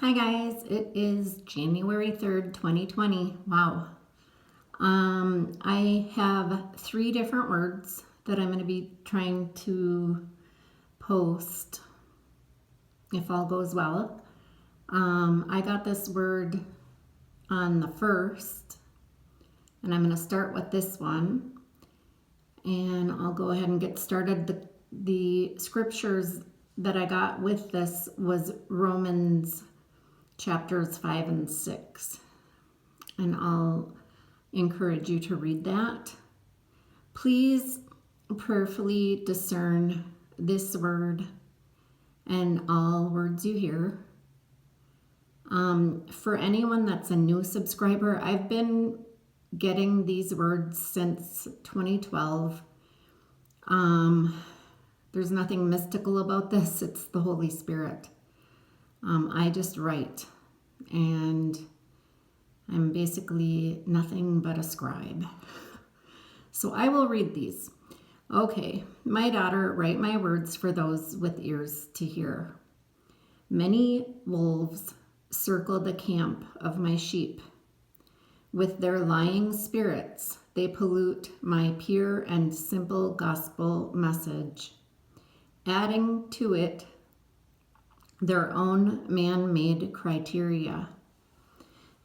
Hi guys, it is January 3rd, 2020. Wow. I have 3 different words that I'm going to be trying to post if all goes well. I got this word on the 1st, and I'm going to start with this one, and I'll go ahead and get started. The scriptures that I got with this was Romans chapters 5 and 6, and I'll encourage you to read that. Please prayerfully discern this word and all words you hear. For anyone that's a new subscriber, I've been getting these words since 2012. There's nothing mystical about this. It's the Holy Spirit. I just write, and I'm basically nothing but a scribe. So I will read these. Okay, my daughter, write my words for those with ears to hear. Many wolves circle the camp of my sheep. With their lying spirits, they pollute my pure and simple gospel message, adding to it their own man-made criteria.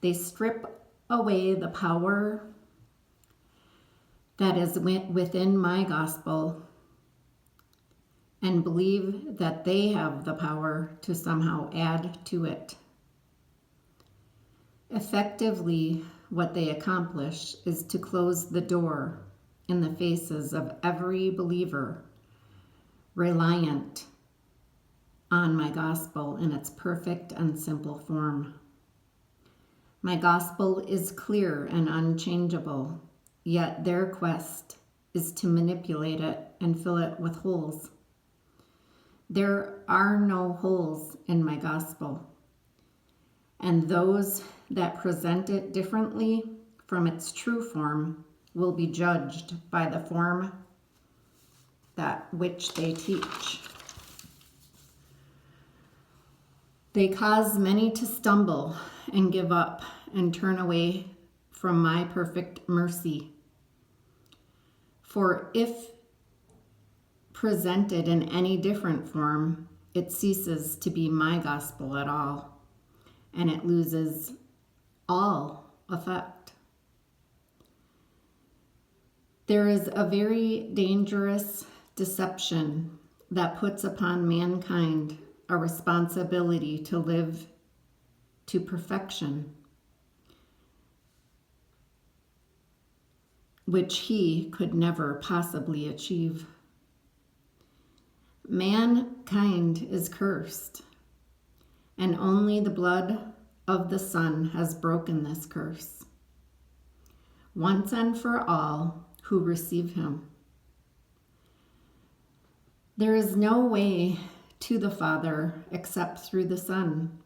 They strip away the power that is within my gospel and believe that they have the power to somehow add to it. Effectively, what they accomplish is to close the door in the faces of every believer reliant on my gospel in its perfect and simple form. My gospel is clear and unchangeable, yet their quest is to manipulate it and fill it with holes. There are no holes in my gospel, and those that present it differently from its true form will be judged by the form that which they teach. They cause many to stumble and give up and turn away from my perfect mercy. For if presented in any different form, it ceases to be my gospel at all, and it loses all effect. There is a very dangerous deception that puts upon mankind a responsibility to live to perfection, which he could never possibly achieve. Mankind is cursed, and only the blood of the Son has broken this curse, once and for all who receive him. There is no way to the Father except through the Son.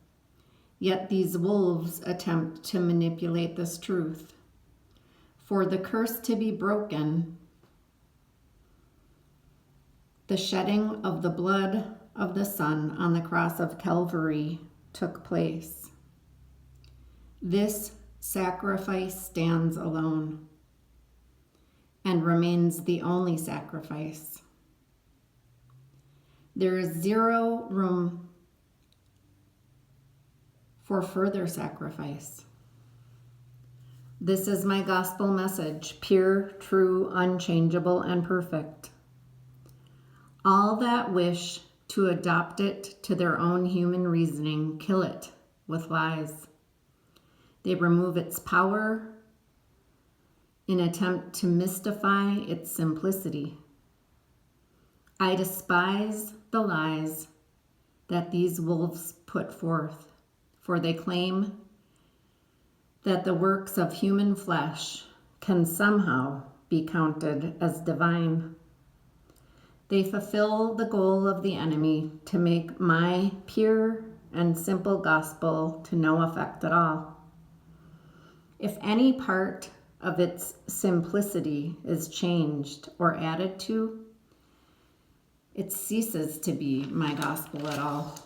Yet these wolves attempt to manipulate this truth. For the curse to be broken, the shedding of the blood of the Son on the cross of Calvary took place. This sacrifice stands alone and remains the only sacrifice. There is zero room for further sacrifice. This is my gospel message, pure, true, unchangeable, and perfect. All that wish to adopt it to their own human reasoning kill it with lies. They remove its power in an attempt to mystify its simplicity. I despise the lies that these wolves put forth, for they claim that the works of human flesh can somehow be counted as divine. They fulfill the goal of the enemy to make my pure and simple gospel to no effect at all. If any part of its simplicity is changed or added to, it ceases to be my gospel at all.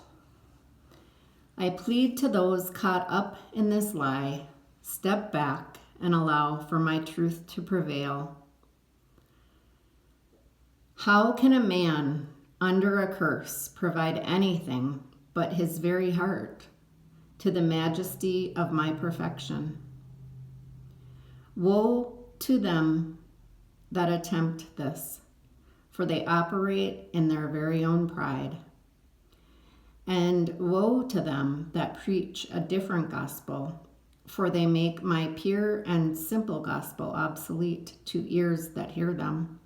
I plead to those caught up in this lie, step back and allow for my truth to prevail. How can a man under a curse provide anything but his very heart to the majesty of my perfection? Woe to them that attempt this, for they operate in their very own pride. And woe to them that preach a different gospel, for they make my pure and simple gospel obsolete to ears that hear them.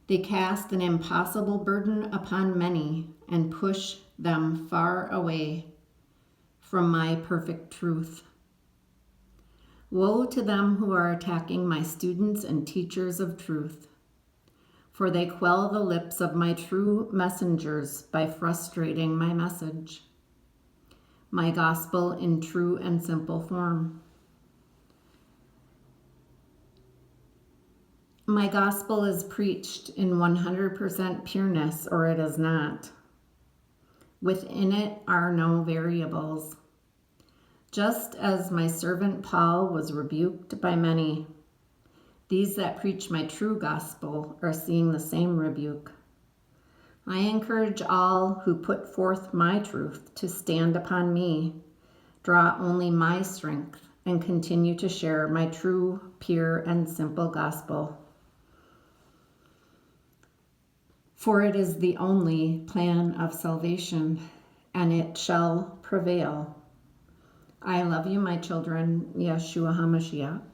They cast an impossible burden upon many and push them far away from my perfect truth. Woe to them who are attacking my students and teachers of truth, for they quell the lips of my true messengers by frustrating my message, my gospel in true and simple form. My gospel is preached in 100% pureness, or it is not. Within it are no variables. Just as my servant Paul was rebuked by many, these that preach my true gospel are seeing the same rebuke. I encourage all who put forth my truth to stand upon me, draw only my strength, and continue to share my true, pure, and simple gospel. For it is the only plan of salvation, and it shall prevail. I love you, my children, Yeshua HaMashiach.